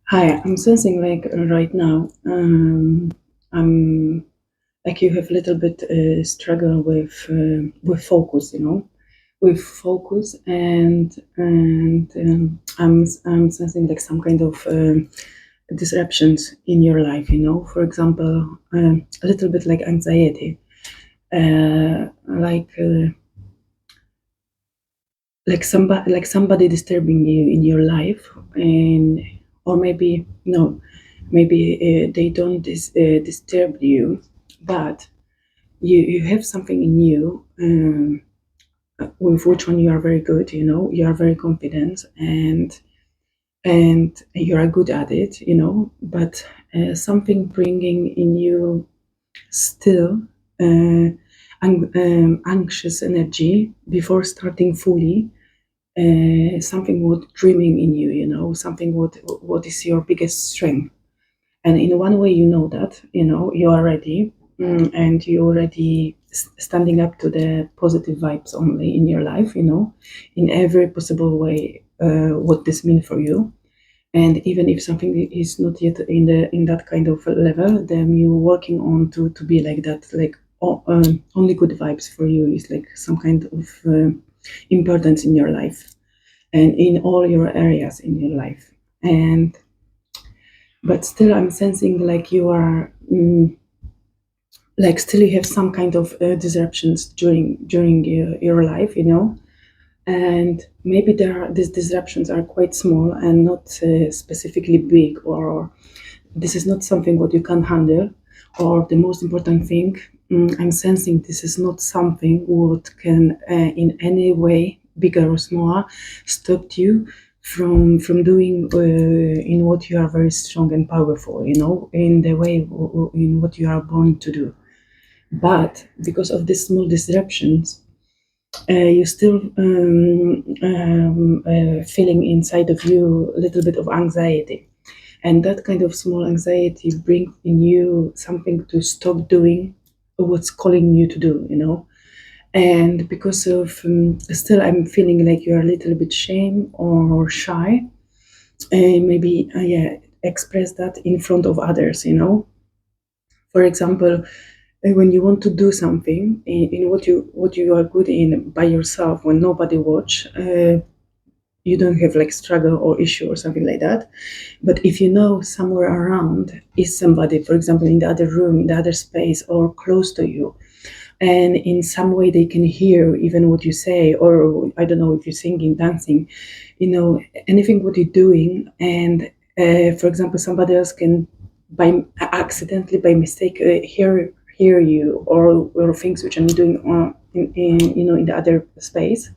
Hi, I'm sensing like right now, I'm like you have a little bit struggle with focus, with focus, and I'm sensing like some kind of disruptions in your life, For example, a little bit like anxiety, like somebody disturbing you in your life, and or maybe no, maybe they don't disturb you, but you have something in you, with which one you are very good, you are very confident, and you are good at it, but something bringing in you still uh, anxious energy before starting fully, something what dreaming in you, something what is your biggest strength. And in one way, that, you are ready, and you already standing up to the positive vibes only in your life, in every possible way, what this mean for you. And even if something is not yet in that kind of level, then you working on to be like that, like only good vibes for you is like some kind of importance in your life and in all your areas in your life. And but still I'm sensing like you are, like still you have some kind of disruptions during your life, and maybe these disruptions are quite small and not specifically big, or this is not something what you can handle, or the most important thing, I'm sensing this is not something what can in any way, bigger or smaller, stop you from doing in what you are very strong and powerful, in the way in what you are born to do. But because of these small disruptions, you still feeling inside of you a little bit of anxiety, and that kind of small anxiety brings in you something to stop doing what's calling you to do, and because of still I'm feeling like you're a little bit shame or shy, and maybe yeah, express that in front of others, for example, when you want to do something in what you are good in by yourself, when nobody watch, you don't have like struggle or issue or something like that. But if you know somewhere around is somebody, for example, in the other room, in the other space, or close to you, and in some way they can hear even what you say, or I don't know if you're singing, dancing, anything what you're doing, and for example, somebody else can by accidentally, by mistake, hear you, or things which I'm doing on in the other space.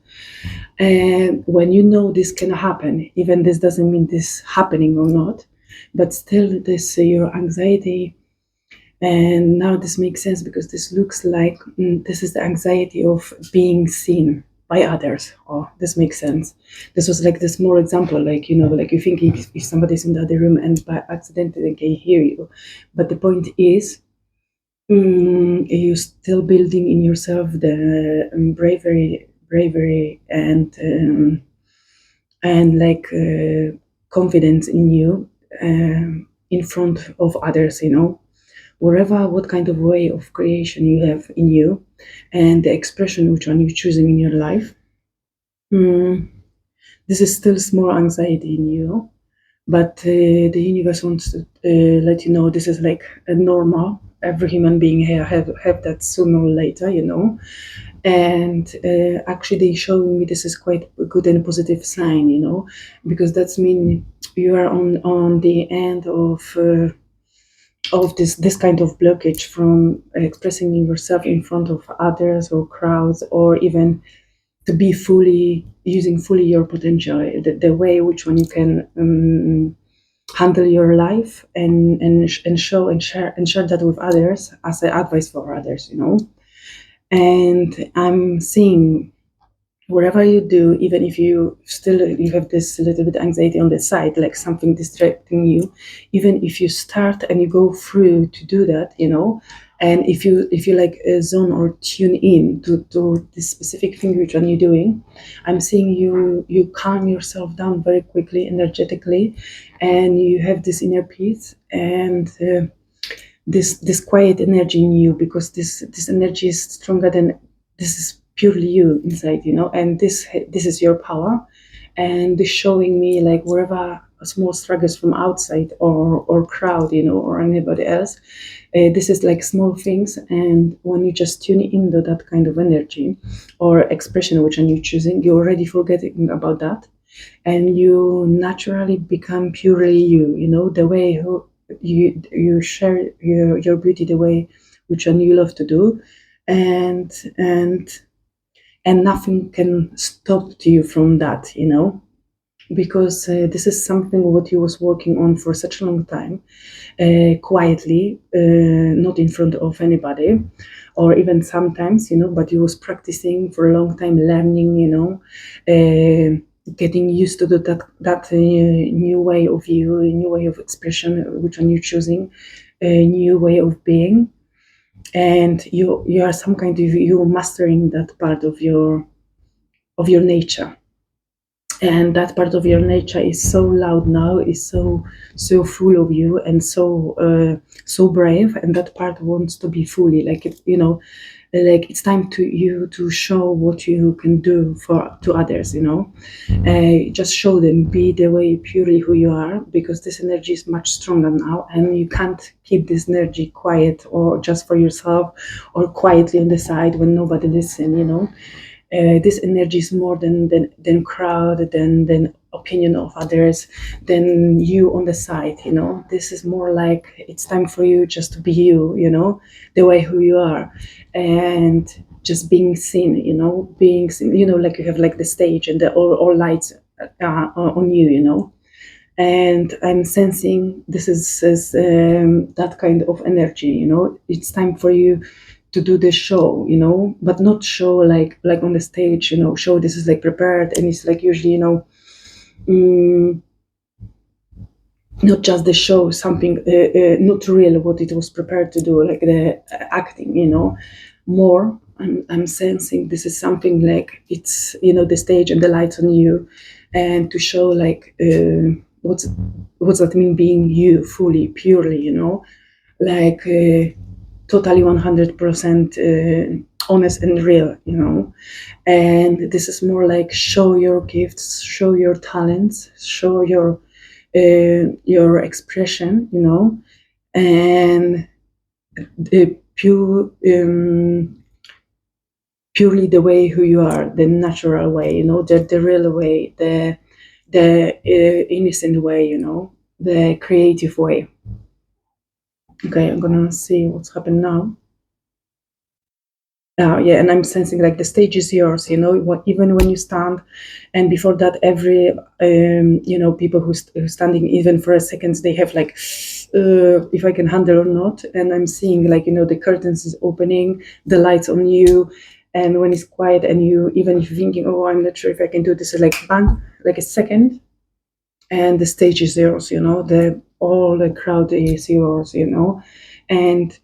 And when you know this can happen, even this doesn't mean this happening or not, but still this your anxiety. And now this makes sense because this looks like, this is the anxiety of being seen by others. Oh, this makes sense. This was like this more example, like like you think if somebody's in the other room and by accident they can hear you, but the point is, you're still building in yourself the bravery and like confidence in you, in front of others, wherever what kind of way of creation you have in you, and the expression which one you're choosing in your life. Mm, this is still small anxiety in you, but the universe wants to let you know this is like a normal. Every human being here have that sooner or later, and actually they showing me this is quite a good and positive sign, because that's mean you are on the end of this kind of blockage from expressing yourself in front of others or crowds, or even to be fully using fully your potential, the way which one you can handle your life, and show and share that with others as an advice for others, and I'm seeing whatever you do, even if you have this little bit anxiety on the side, like something distracting you, even if you start and you go through to do that, And if you like zone or tune in to this specific thing which one you're doing, I'm seeing you calm yourself down very quickly, energetically, and you have this inner peace and this quiet energy in you, because this energy is stronger than, this is purely you inside, and this is your power. And this showing me, like, wherever small struggles from outside or crowd, or anybody else, this is like small things. And when you just tune into that kind of energy or expression which one you're choosing, you're already forgetting about that, and you naturally become purely you, the way who you share your beauty, the way which one you love to do. And and and nothing can stop you from that, because this is something what you was working on for such a long time, quietly, not in front of anybody, or even sometimes, but you was practicing for a long time, learning, getting used to that new way of you, a new way of expression, which one you're choosing, a new way of being. And you are some kind of, you mastering that part of your nature. And that part of your nature is so loud now, is so full of you, and so brave, and that part wants to be fully, like, like, it's time to you to show what you can do for to others, just show them, be the way purely who you are, because this energy is much stronger now, and you can't keep this energy quiet or just for yourself, or quietly on the side when nobody listen, this energy is more than crowd, than opinion of others, than you on the side, this is more like, it's time for you just to be you, the way who you are, and just being seen, being seen, like you have like the stage and the all lights on you, and I'm sensing this is that kind of energy, it's time for you to do the show, but not show like on the stage, show this is like prepared, and it's like usually, mm, not just the show, something not real what it was prepared to do, like the acting, more. I'm sensing this is something like, it's, the stage and the lights on you, and to show like what's that mean, being you fully, purely, like totally 100% honest and real, and this is more like, show your gifts, show your talents, show your expression, and pure purely the way who you are, the natural way, the real way, the innocent way, the creative way. Okay, I'm gonna see what's happened now. Yeah, and I'm sensing like the stage is yours, even when you stand, and before that, every people who's standing even for a second, they have like, if I can handle or not, and I'm seeing like, the curtains is opening, the lights on you, and when it's quiet, and you, even if you're thinking, oh, I'm not sure if I can do this, like bang, like a second, and the stage is yours, the all the crowd is yours, and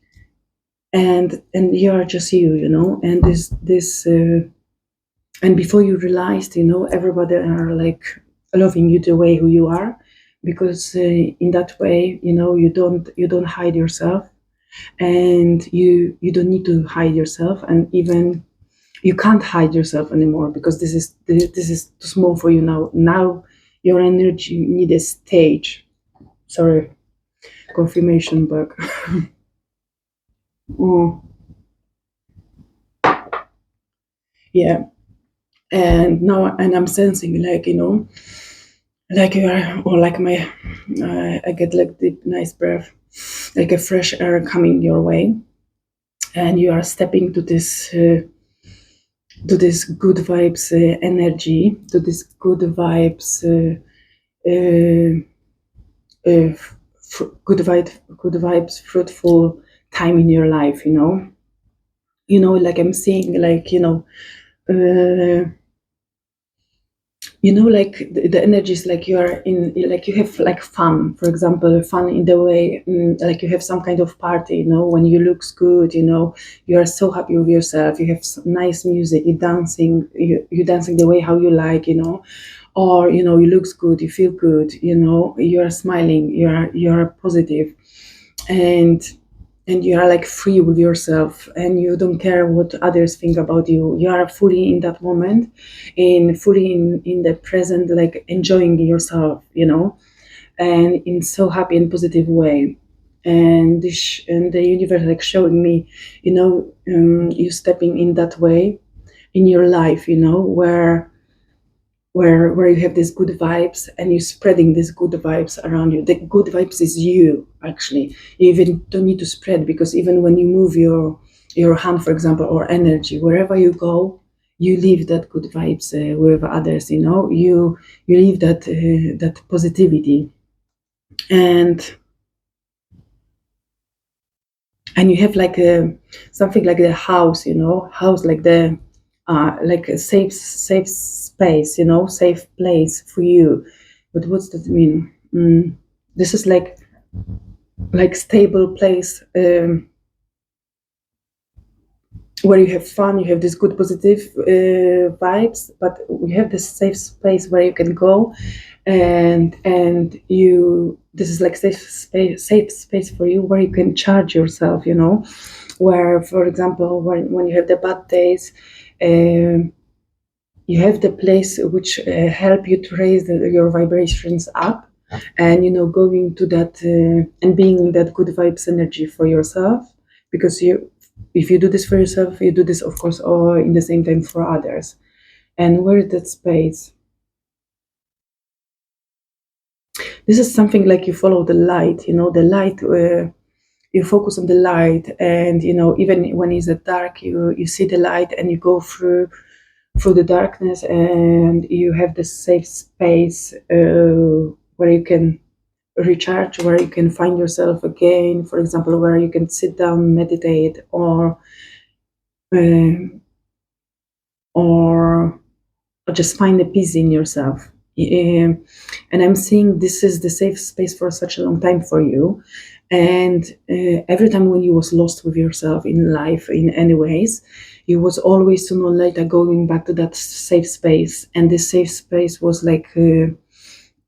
and you are just you, and this and before you realized, everybody are like loving you the way who you are, because in that way, you don't hide yourself, and you don't need to hide yourself, and even you can't hide yourself anymore, because this is too small for you now. Your energy need a stage. Sorry, confirmation bug. Mm, yeah. And now, and I'm sensing like, like you are, or like my, I get like deep nice breath, like a fresh air coming your way, and you are stepping to this good vibes energy, to this good vibes, good vibes, fruitful time in your life, like I'm seeing like, uh, like the energy is like you are in, like you have like fun, for example, fun in the way, like you have some kind of party, when you looks good, you are so happy with yourself, you have nice music, you dancing the way how you like, or you looks good, you feel good, you are smiling, you are positive, and you are like free with yourself, and you don't care what others think about you. You are fully in that moment, in fully in the present, like enjoying yourself, and in so happy and positive way. And and the universe like showing me, you stepping in that way in your life, where you have these good vibes, and you're spreading these good vibes around you. The good vibes is you, actually. You even don't need to spread, because even when you move your hand, for example, or energy, wherever you go, you leave that good vibes with others. You leave that positivity, and you have like a something like the house, house like the like a safe space, safe place for you. But what's that mean? This is like stable place, where you have fun, you have this good positive vibes, but we have this safe space where you can go, and you this is like safe space for you, where you can charge yourself, where, for example, when you have the bad days, um, you have the place which help you to raise your vibrations up, and going to that, and being that good vibes energy for yourself, because if you do this for yourself, you do this, of course, or in the same time for others. And where is that space? This is something like you follow the light, the light, you focus on the light, and even when it's dark, you see the light, and you go through the darkness, and you have this safe space, where you can recharge, where you can find yourself again, for example, where you can sit down, meditate, um, or just find a peace in yourself. And I'm seeing this is the safe space for such a long time for you. And every time when you was lost with yourself in life, in any ways, you was always sooner or later going back to that safe space. And this safe space was like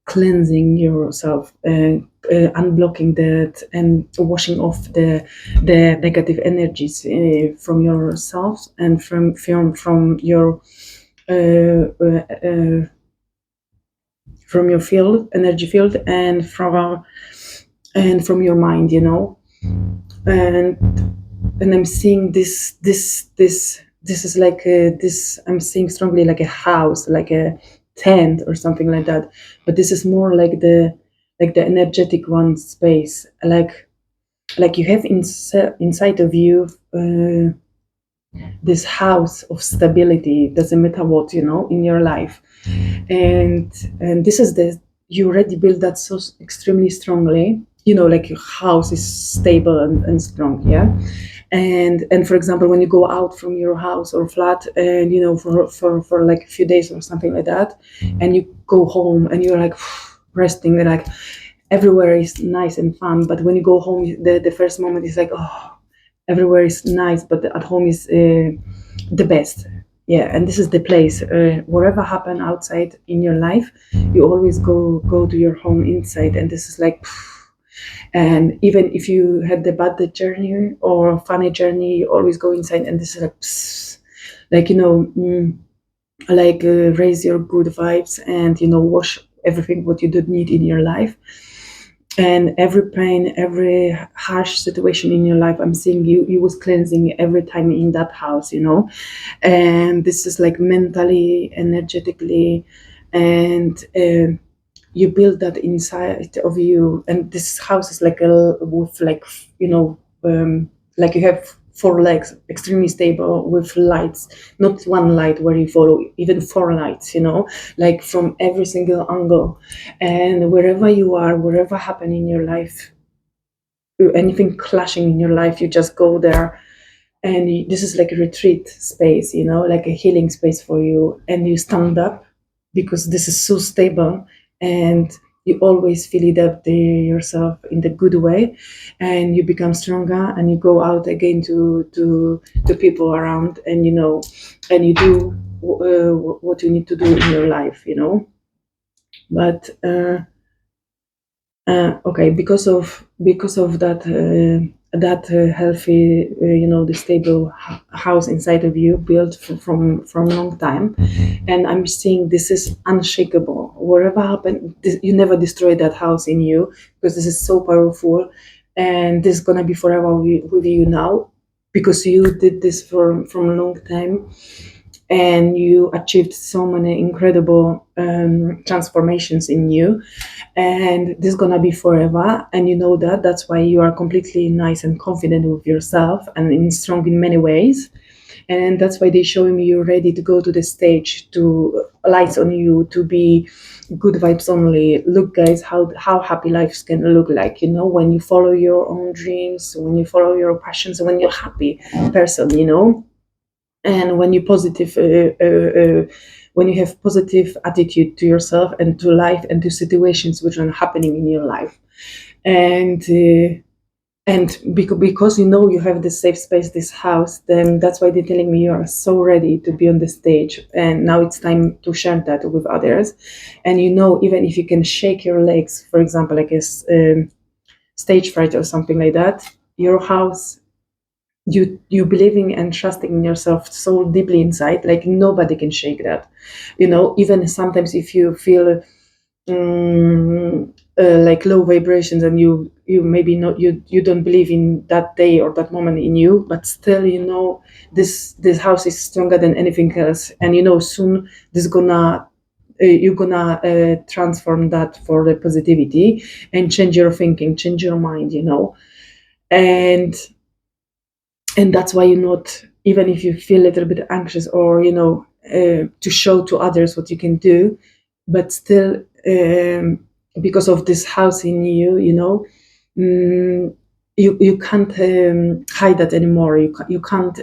cleansing yourself, unblocking that, and washing off the negative energies from yourself, and from your from your field, energy field, and from your mind, and I'm seeing this is like this, I'm seeing strongly like a house, like a tent or something like that, but this is more like the energetic one space, like you have inside of you, this house of stability, doesn't matter what, in your life. And this is the you already built that so extremely strongly, like your house is stable and strong, yeah. And for example, when you go out from your house or flat, and for like a few days or something like that, and you go home and you're like resting, and like everywhere is nice and fun, but when you go home, the first moment is like, oh, everywhere is nice, but at home is the best. Yeah, and this is the place, whatever happen outside in your life, you always go to your home inside, and this is like and even if you had the bad journey or funny journey, you always go inside, and this is like like raise your good vibes, and wash everything what you don't need in your life. And every pain, every harsh situation in your life, I'm seeing you was cleansing every time in that house, and this is like mentally, energetically, and you build that inside of you. And this house is like a with like like you have four legs, extremely stable, with lights, not one light where you follow, even four lights, like from every single angle. And wherever you are, wherever happen in your life, anything clashing in your life, you just go there. And this is like a retreat space, like a healing space for you, and you stand up, because this is so stable, and you always fill it up yourself in the good way, and you become stronger, and you go out again to people around, and and you do what you need to do in your life, but okay, because of that healthy, the stable house inside of you, built from long time, and I'm seeing this is unshakable. Whatever happened, you never destroy that house in you, because this is so powerful, and this is gonna be forever with you now, because you did this from a long time, and you achieved so many incredible transformations in you, and this is gonna be forever, and that's why you are completely nice and confident with yourself, and strong in many ways, and that's why they're showing me you're ready to go to the stage, to lights on you, to be good vibes only. Look, guys, how happy lives can look like, when you follow your own dreams, when you follow your passions, when you're happy person, and when you have positive attitude to yourself and to life and to situations which are happening in your life, and because you have this safe space, this house, then that's why they're telling me you are so ready to be on the stage, and now it's time to share that with others. And even if you can shake your legs, for example, like a stage fright or something like that, your house, you believing and trusting in yourself so deeply inside, like nobody can shake that. Even sometimes if you feel like low vibrations, and you maybe not, you don't believe in that day or that moment in you, but still, this house is stronger than anything else, and soon this gonna you're gonna transform that for the positivity, and change your thinking, change your mind, and that's why you're not, even if you feel a little bit anxious, or to show to others what you can do, but still, because of this house in you, you can't hide that anymore. You can't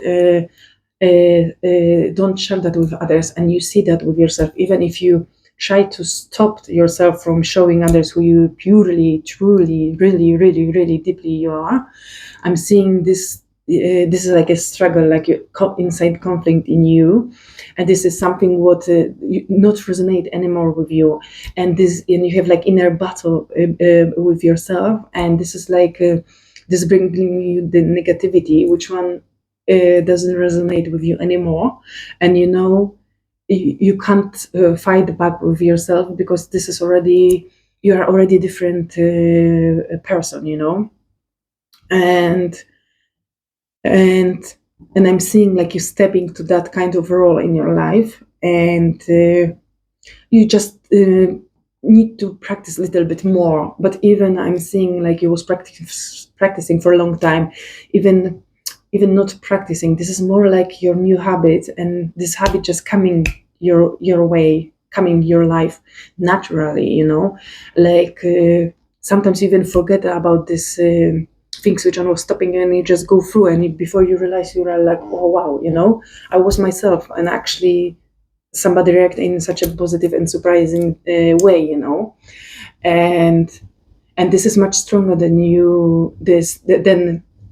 don't share that with others, and you see that with yourself. Even if you try to stop yourself from showing others who you purely, truly, really, really, really deeply you are, I'm seeing this. This is like a struggle, like a inside conflict in you, and this is something what not resonate anymore with you, and you have like inner battle with yourself, and this is like this bringing you the negativity, which one doesn't resonate with you anymore, and you can't fight back with yourself, because this is already, you are already a different person, and and and I'm seeing like you stepping to that kind of role in your life, and you just need to practice a little bit more. But even I'm seeing like you was practicing for a long time, even not practicing, this is more like your new habit, and this habit just coming your way, coming your life naturally, like sometimes you even forget about this things which are not stopping you, and you just go through, and before you realize, you are like, oh wow, I was myself, and actually somebody react in such a positive and surprising way, and this is much stronger than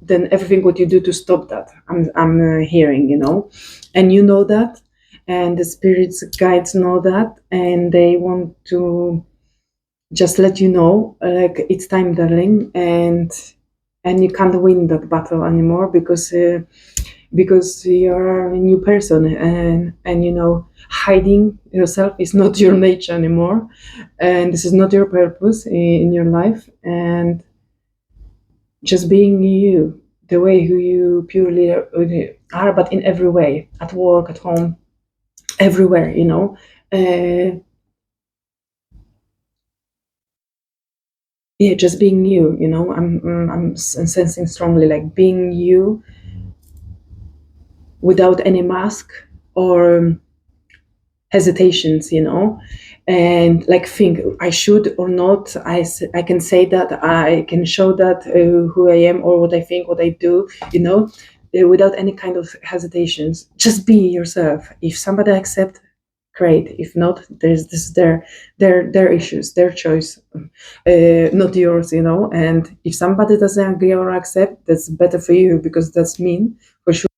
than everything what you do to stop that. I'm hearing, and that, and the spirits guides know that, and they want to just let you know, like, it's time, darling, and you can't win that battle anymore, because you're a new person, and hiding yourself is not your nature anymore, and this is not your purpose in your life, and just being you, the way who you purely are, but in every way, at work, at home, everywhere, uh, yeah, just being you, I'm sensing strongly, like being you without any mask or hesitations, and like think I should or not. I can say that, I can show that who I am, or what I think, what I do, without any kind of hesitations. Just be yourself. If somebody accept, great. If not, there's this their issues, their choice, not yours, you know. And if somebody doesn't agree or accept, that's better for you, because that's mean for sure